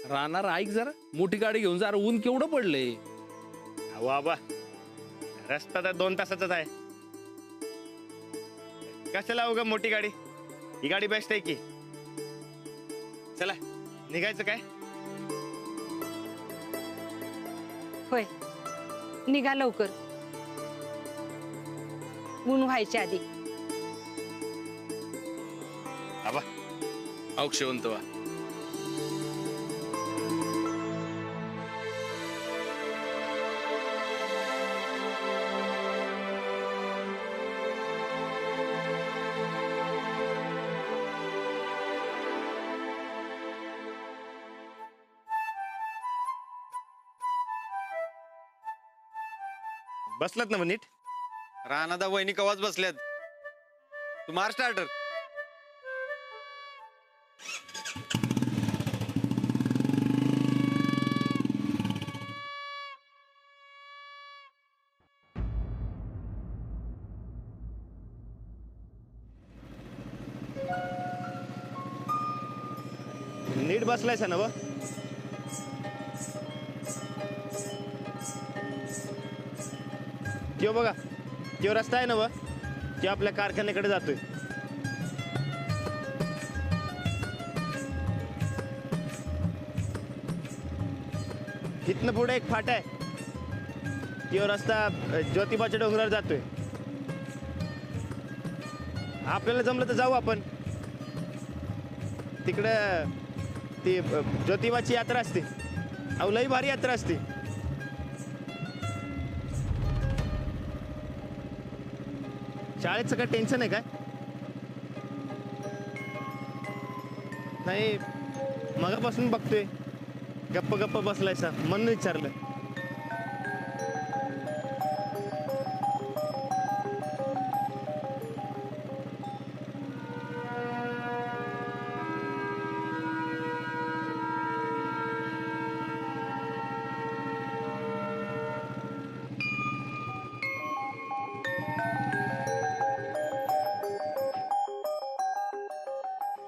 राहणार ऐक जरा, मोठी गाडी घेऊन जरा, ऊन केवढं पडलंय. अहो आबा, रस्ता तर 2 तासाचाच आहे. कशाला अवघ मोठी गाडी, ही गाडी बेस्ट आहे की. चला निघायचं काय? होय, निघा लवकर, ऊन व्हायच्या आधी. आबा औक्षवंत वा. बसलात ना मग नीट? रानादा वहिनी कवाच बसल्यात. तू मार स्टार्टर. नीट बसलायस ना व? त्यो बघा, त्यो रस्ता आहे ना व, त्यो आपल्या कारखान्याकडे जातोय. इथनं पुढे एक फाटा आहे, त्यो रस्ता ज्योतिबाच्या डोंगरावर जातोय. आपल्याला जमलं तर जाऊ आपण तिकडं. ती ज्योतिबाची यात्रा असते, अहो लई भारी यात्रा असते. शाळेचं काय टेन्शन आहे काय? नाही, मगापासून बघतोय गप्प गप्प बसलायसा, म्हणून विचारलं.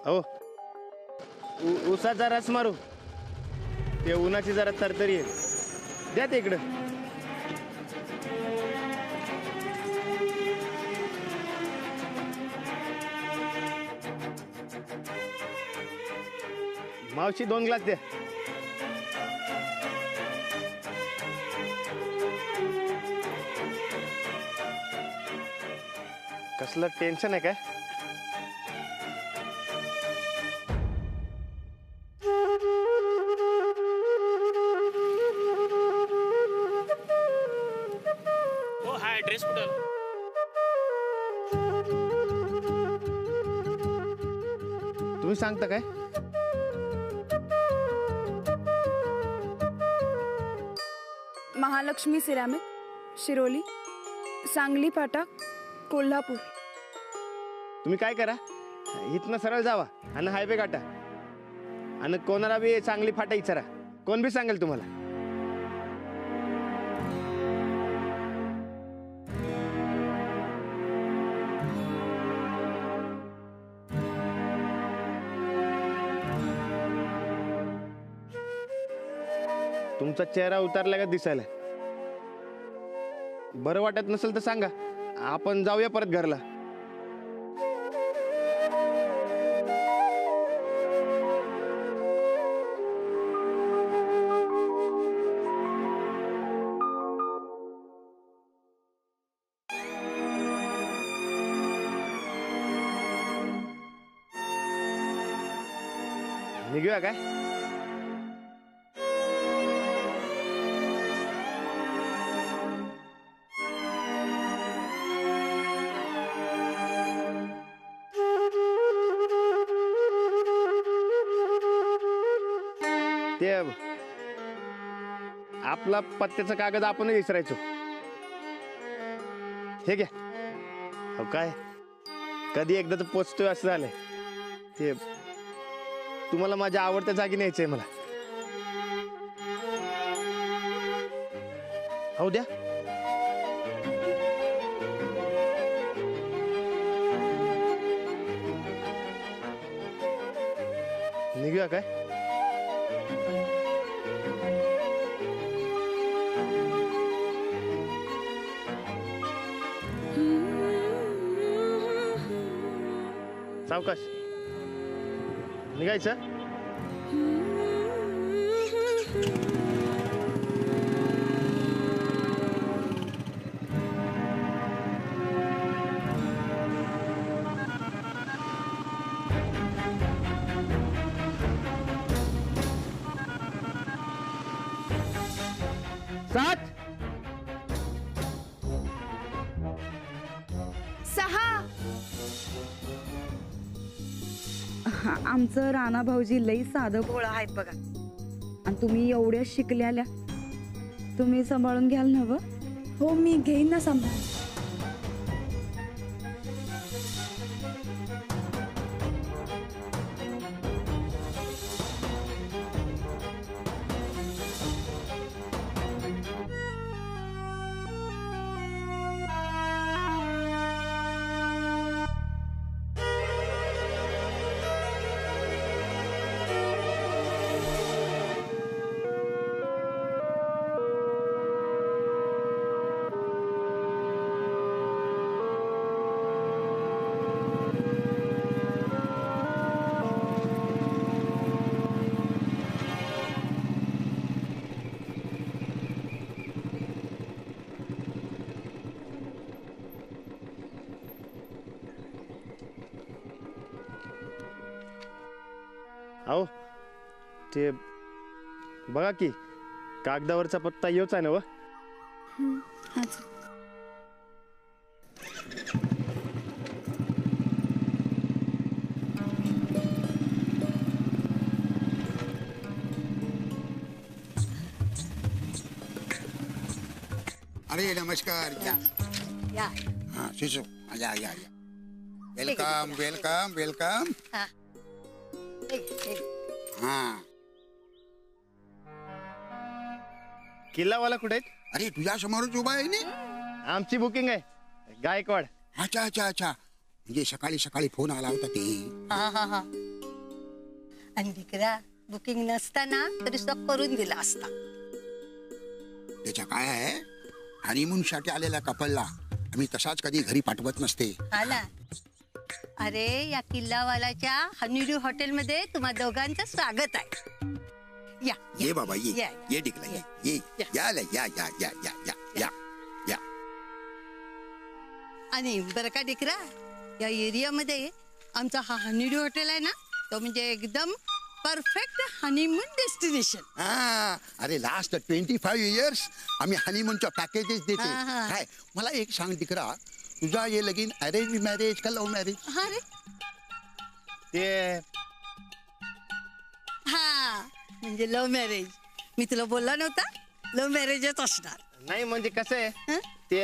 हो, उसाचा रस मारू, ते उन्हाची जरा तरतरी आहे. द्या ते इकडं. मावशी 2 ग्लास द्या. कसलं टेन्शन आहे काय? ड्रेस कुठं? तुम्ही सांगता काय? महालक्ष्मी सिरॅमिक, शिरोली, सांगली फाटा, कोल्हापूर. तुम्ही काय करा, इथनं सरळ जावा आणि हायवे गाठा आणि कोणाला बी चांगली फाटा विचारा, कोण बी सांगेल तुम्हाला. तुमचा चेहरा उतारला का दिसायला? बरं वाटत नसेल तर सांगा, आपण जाऊया परत घरला. निघूया काय? ते आपला पत्त्याचा कागद आपणच विसरायचो. हे घ्या. हो काय, कधी एकदा तर पोचतोय असं झालंय. ते तुम्हाला माझ्या आवडत्या जागी न्यायचंय मला. हो द्या. निघूया काय? सावकाश निघायचं. सात 6. आमचं राणा भाऊजी लई साधं भोळं आहेत बघा. आणि तुम्ही एवढ्या शिकल्याल्या, तुम्ही सांभाळून घ्याल ना? हो, मी घेईन ना सांभाळून. अहो ते बघा की कागदावरचा पत्ता योच आहे ना? हाच. अरे नमस्कार. या हाँ शिशु या या या. Welcome welcome welcome. हाँ किल्लावाला कुठे आहेत? अरे तुझ्या समोरच उभा आहे नी. आमची बुकिंग आहे गायकवाड. अच्छा अच्छा अच्छा. म्हणजे सकाळी सकाळी फोन आला होता ते. हा हा हा. आणि दीकरा बुकिंग नसताना तरी स्टॉक करून दिला असता. त्याच्या काय आहे, हनीमून साठी आलेल्या कपलला आम्ही तसाच कधी घरी पाठवत नसते. हा ना. अरे या किल्लावालाच्या हनीडू हॉटेल मध्ये तुम्हा दोघांचं स्वागत आहे. या ये बाबा ये या, ये टिकला ये ये या या या या या या या या या. आणि बरं का दीकरा, या एरियामध्ये आमचा हा हनीडू हॉटेल आहे ना, तो म्हणजे एकदम परफेक्ट हनीमून डेस्टिनेशन. हा अरे लास्ट 25 इयर्स आम्ही हनीमूनच्या पॅकेजेस देते. हा, हा. काय मला एक सांग टिकरा, तुझा ये लगीन अरेंज मॅरेज का लव्ह मॅरेज? हा रे. ते हा म्हणजे लव्ह मॅरेज. मी तुला बोलला नव्हता लव्ह मॅरेजच असणार. नाही म्हणजे कसं आहे, हं? ते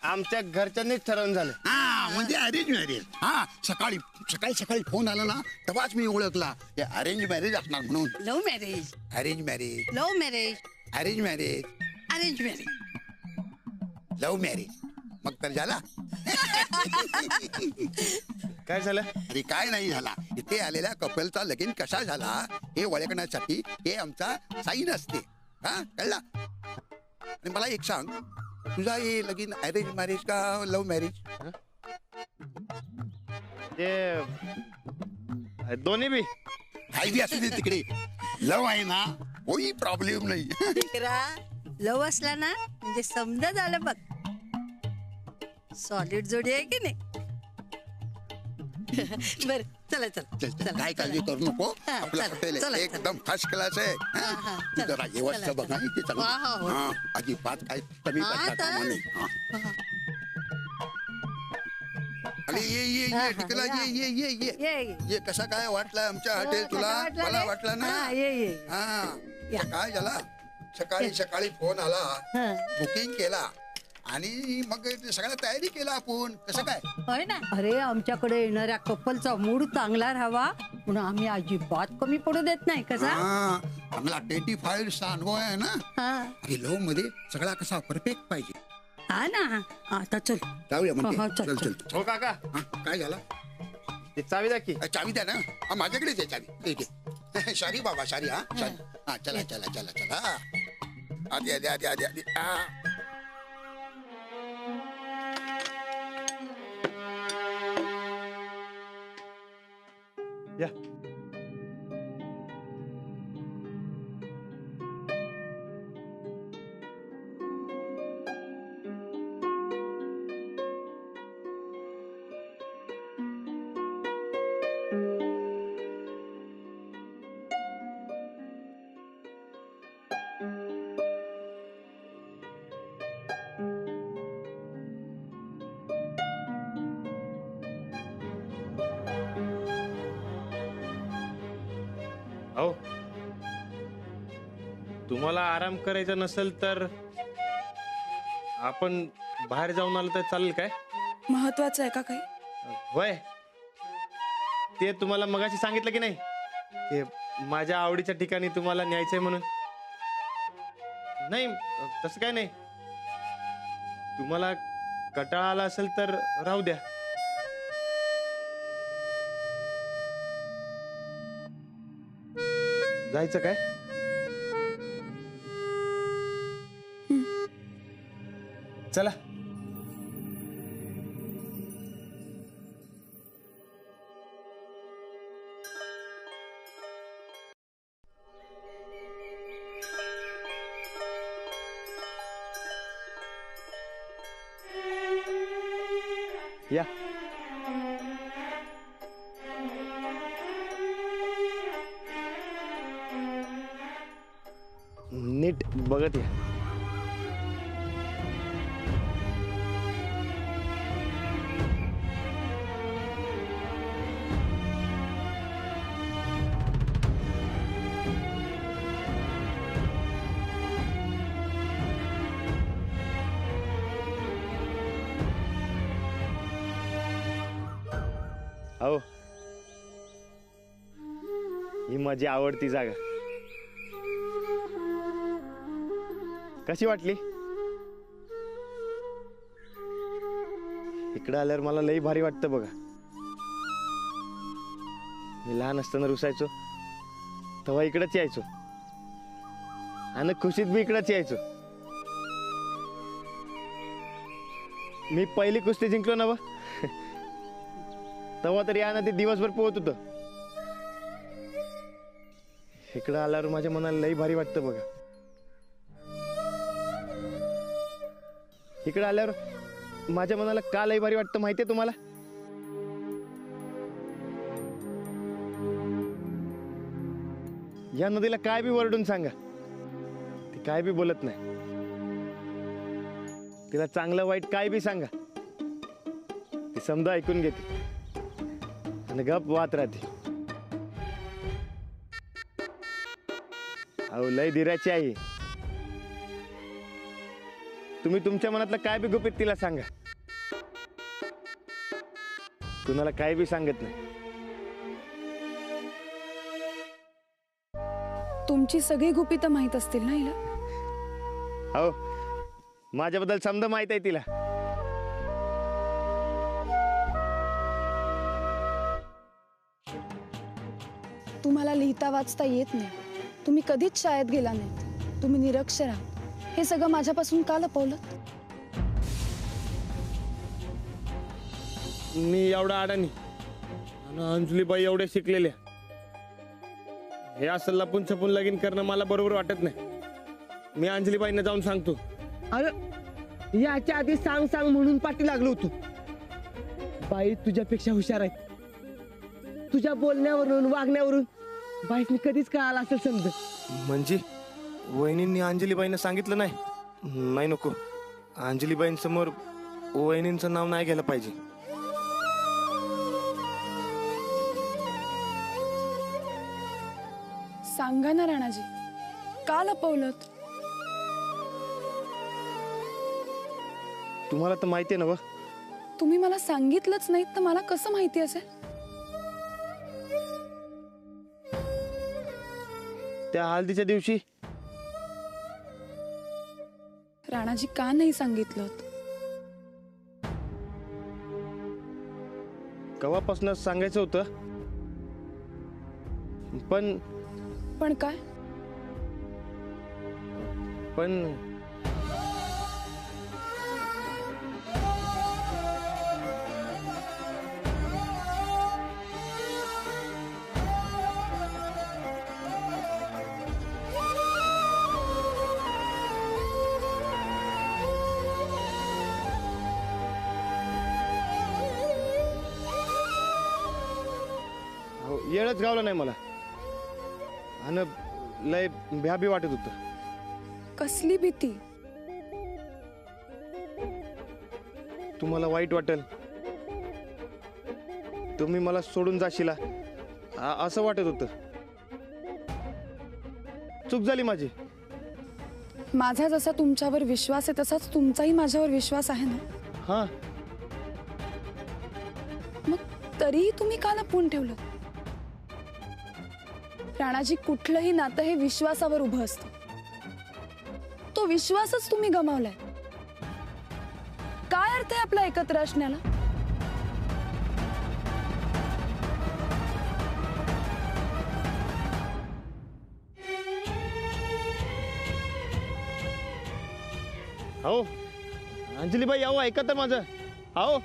आमच्या घरच्यांनीच ठरवून झालं. हा म्हणजे अरेंज मॅरेज. हा सकाळी सकाळी सकाळी फोन आला ना तेव्हाच मी ओळखला हे अरेंज मॅरेज असणार म्हणून. Love marriage, arrange marriage, love marriage, arrange marriage, arrange marriage. Love marriage. मग तर झाला. काय झालं? अरे काय नाही झाला, इथे आलेल्या कपलचा लगीन कसा झाला हे ओळखण्यासाठी हे आमचा साईन असते. हा कळला? आणि मला एक सांग, तुझा हे लगीन अरेंज मॅरेज का लव्ह मॅरेज? ते दोन्ही बी. काही बी असू दे तिकडे, लव्ह आहे ना, कोई प्रॉब्लेम नाही. दीकरा लव असला ना म्हणजे समजा झालं बघ, सॉलिड जोडी आहे की नाही. बर चला चला चल, चल, काय काळजी करू नको. हा, आपलं चला, हॉटेल चला, आहे, चला. एकदम फर्स्ट क्लास आहे. हा, हा, तू चला, जरा व्यवस्था चला, बघा इथे वा, हा, चांगलं. हो. हा अजिबात काय कमी हा, पडता तर. कामा नाही. हा. अरे ये हा, ये हा, टिकला या. ये ये ये ये ये ये कसा काय वाटलं आमच्या हॉटेल हो, तुला? कसा वाटला मला रे? वाटलं ना. हा, ये. हा या. काय झाला, सकाळी सकाळी फोन आला, हा. बुकिंग केला आणि मग सगळ्या तयारी केला आपण. कसं काय? होय ना. अरे आमच्याकडे येणाऱ्या कपलचा मूड चांगला राहावा म्हणून आम्ही अजिबात कमी पडू देत नाही. कसा? हा आम्हाला 25 इयर्सचा अनुभव आहे ना. हा अरे लव्ह मध्ये सगळा कसा परफेक्ट पाहिजे. हा ना. आता चल जाऊया हो, हो, म्हणते. चल, चल चल. चल. हो काका, हा, काय झालं? ते चावी द्या की. चावी द्या ना. हा माझ्याकडेच आहे चावी. ठीक आहे. सॉरी बाबा सॉरी. हा सॉरी. हा चला चला चला चला. आधी आधी आधी आधी आधी. या. हो तुम्हाला आराम करायचा नसेल तर आपण बाहेर जाऊन आलो तर चालेल काय? महत्वाचं आहे का काही? वय ते तुम्हाला मगाशी सांगितलं की नाही ते माझ्या आवडीच्या ठिकाणी तुम्हाला न्यायचंय म्हणून. नाही तसं काय नाही, तुम्हाला कंटाळा आला असेल तर राहू द्या. जायचं काय? चला. या. नीट बघत या. हो, ही माझी आवडती जागा. कशी वाटली? इकडं आल्यावर मला लई भारी वाटतं बघा. मी लहान असताना रुसायचो तेव्हा इकडंच यायचो आणि खुशीत बी इकडंच यायचो. मी पहिली कुस्ती जिंकलो ना तेव्हा तरी या ते दिवसभर पोहत होतं. इकडं आल्यावर माझ्या मनाला लई भारी वाटतं बघा. इकडं आल्यावर माझ्या मनाला का लई भारी वाटतं माहितीये तुम्हाला? या नदीला काय बी वरडून सांगा, ती काय बी बोलत नाही. तिला चांगलं वाईट काय बी सांगा, ती समजा ऐकून घेते आणि गप वाहत राहते. अहो लय धीराची आहे. तुम्ही तुमच्या मनातलं काय बी गुपित तिला सांगा, कुणाला काय बी सांगत नाही. तुमची सगळी गुपितं माहित असतील ना हिला? हो, माझ्याबद्दल समजा माहित आहे तिला. तुम्हाला लिहिता वाचता येत नाही, तुम्ही कधीच शाळेत गेला नाही, तुम्ही निरक्षर आहात, हे सगळं माझ्यापासून का लपवलं? मी एवढा अडाणी आणि अंजलीबाई एवढे शिकलेल्या, हे असं लपून छपून लगीन करणं मला बरोबर वाटत नाही. मी अंजलीबाईंना जाऊन सांगतो. अरे याच्या आधी सांग सांग म्हणून पाठी लागलो होतो. बाई तुझ्यापेक्षा हुशार आहेत. तुझ्या बोलण्यावरून वागण्यावरून बाईसनी कधीच कळाला असेल समज. म्हणजे वहिनींनी अंजलीबाईंना सांगितलं नाही? नाही नको, अंजलीबाईंसमोर वहिनींचं नाव नाही घ्यायला पाहिजे. सांगा ना राणाजी, का लपवलं? तुम्हाला तर माहिती आहे ना. तुम्ही मला सांगितलंच नाही तर मला कसं माहिती असेल? त्या हळदीच्या दिवशी राणाजी का नाही सांगितलं? कवापासूनच सांगायचं होतं, पण पण काय? पण येळच गावला नाही मला आणि लय भ्याबी वाटत होतं. कसली भीती? तुम्हाला वाईट वाटेल, तुम्ही मला सोडून जाशीला असं वाटत होतं. चूक झाली माझी. माझा जसा तुमच्यावर विश्वास आहे तसाच तुमचाही माझ्यावर विश्वास आहे ना. हा, मग तरीही तुम्ही का लपवून ठेवलं? राणाजी, कुठलंही नातं हे विश्वासावर उभं असतं. तो विश्वासच तुम्ही गमावलाय. काय अर्थ आहे आपला एकत्र असण्याला? हो अंजलीबाई, अहो ऐका तर माझं. अहो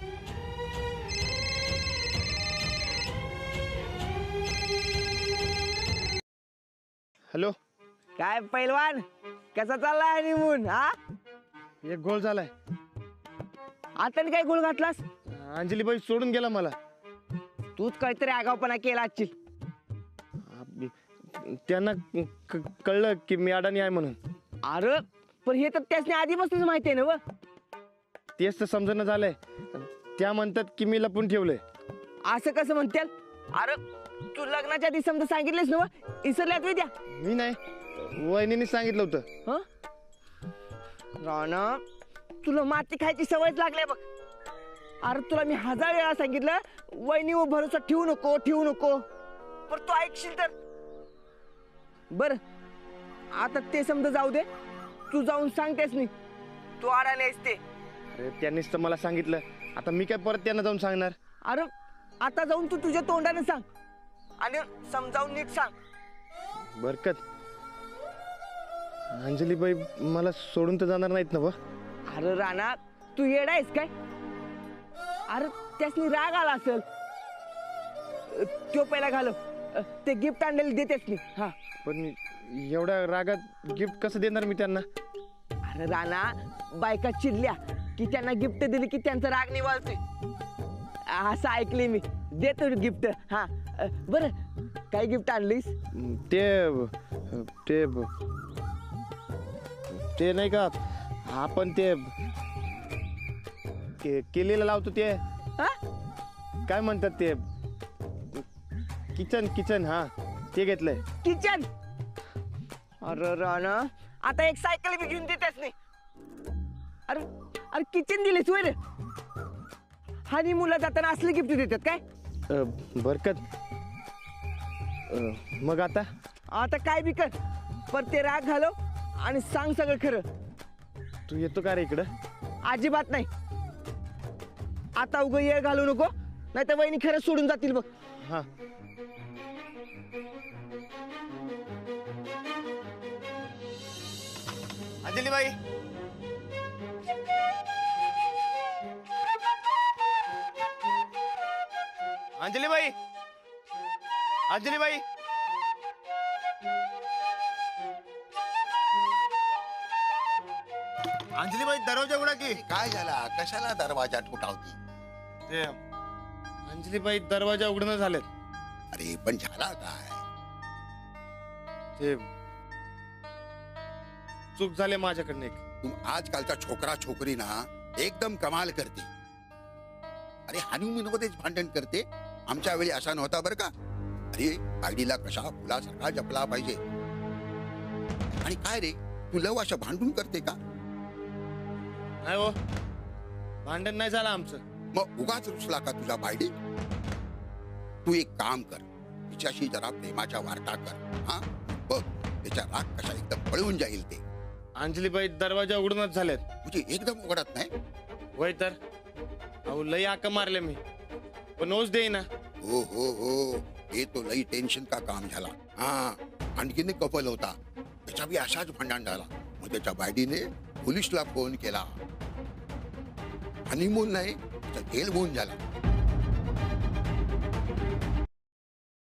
हॅलो, काय पैलवान, कसा चाललाय हनीमून? हा, एक गोल झालाय. आता काय गोळ घातलास? अंजलीबाई सोडून गेला मला. तूच काहीतरी आगावपणा केला असशील. त्यांना कळलं की मी अडाणी आहे म्हणून. अरे पण हे तर त्यासने आधीपासूनच माहिती आहे ना. व तेच तर समजणं झालंय. त्या म्हणतात की मी लपून ठेवलंय. असं कसं म्हणतील? अरे तू लग्नाच्या आधी समजा सांगितलेस ना, इसरल्यात द्या. मी नाही, वहिनीने सांगितलं होतं. हं? राणा, तुला माती खायची सवयच लागली बघ. अरे तुला मी 1000 वेळा सांगितलं वहिनीवर भरोसा ठेवू नको, ठेवू नको, पण तू ऐकशील तर. बर आता ते समजा जाऊ दे, तू जाऊन सांगतेस नाही तू अडाणी ते. अरे त्यांनीच तर मला सांगितलं, आता मी काय परत त्यांना जाऊन सांगणार? अरे आता जाऊन तू तुझ्या तोंडाने सांग आणि समजावून नीट सांग. बरकत, अंजलीबाई मला सोडून तर जाणार नाहीत ना? अरे राणा, तू येडायस काय? अरे त्यासनी राग आला असेल, तो पहिला घालो, ते गिफ्ट आणलेले देतेस मी. हा, पण एवढ्या रागात गिफ्ट कसं देणार मी त्यांना? अरे राणा, बायका चिडल्या की त्यांना गिफ्ट दिली की त्यांचा राग निवाळतोय, असं ऐकले मी. देतो गिफ्ट. हा बर, काय गिफ्ट आणलीस? ते ते ते नाही का आपण ते केलेलं लावतो ते, हा? काय म्हणतात ते, किचन किचन. हा, ते घेतलंय. किचन? अरे राणा, आता एक सायकल बी घेऊन देतेस नाही. अरे अरे किचन दिलीस वर. आणि मुलं जाताना असले गिफ्ट देतात काय? बरकत, मग आता काय बी कर, पर ते राग घालव आणि सांग सगळं खरं. तू येतो का रे इकडं? अजिबात नाही. आता उगा येळ घालू नको, नाही तर वहिनी खरंच सोडून जातील बघ. हा, अंजलीबाई, अंजलीबाई, अंजलीबाई, अंजलीबाई, दरवाजा उघडा की. काय झाला? कशाला दरवाजा ठोठावती? ते अंजलीबाई दरवाजा उघडणं झालेत. अरे पण झाला काय? ते चूक झाले माझ्याकडनं एक. तू आजकालचा छोकरा छोकरी ना एकदम कमाल करते. अरे हनीमून मध्येच भांडण करते. आमच्या वेळी असा नव्हता बरं का. अरे आईडीला कशा फुलासारखा जपला पाहिजे. आणि काय रे, तू लव अशा भांडून करते का? नाही हो, भांडण नाही झालं आमचं. मग उगाच रुसला का तुझा बायडी? तू एक काम कर, तिच्याशी जरा प्रेमाच्या वार्ता कर. हा बघ, त्याच्या राग कशा एकदम पळून जाईल ते. अंजलीबाई दरवाजा उघडूनच झालेत. तुझे एकदम उघडत नाही? होय तर. अहो लई आका मारले मी, पण ओच देईना. हो हो हो, हे तो लई टेन्शन का काम झाला. हा, आणखीन एक कपल होता, त्याचा बी असाच भांडण झाला. मग त्याच्या बायडीने पोलिसला फोन केला. हनीमून नाही, त्याचा जेल होऊन झाला.